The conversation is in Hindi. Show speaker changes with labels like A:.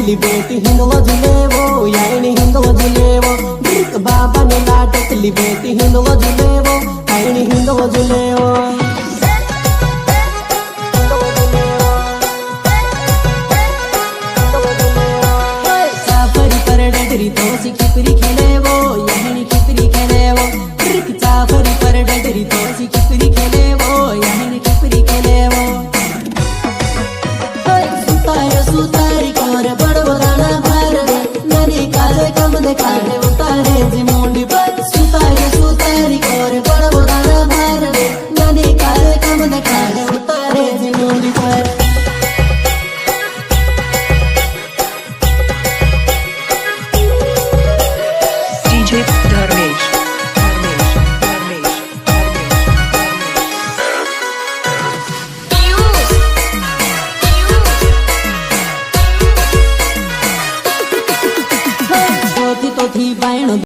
A: लाटकली बेटी हिंदवा जुलेवो यायणी हिंदवा जुलेवो गिरक बाबा ने लाटकली बेटी हिंदवा जुलेवो यायणी हिंदवा जुलेवो चाफरी पर डगरी तो सी खिपरी खेलेवो यायणी खिपरी खेलेवो गिरक चाफरी पर डगरी तो सी खिपरी खेलेवो यायणी खिपरी खेलेवो सुतारी कोर बड़ो गाना भर रे नदी काले कम देखाड़े उतारे जे मोंडी पर सुतारी कोर बड़ो गाना भर रे नदी काले कम देखाड़े उतारे जे मोंडी पर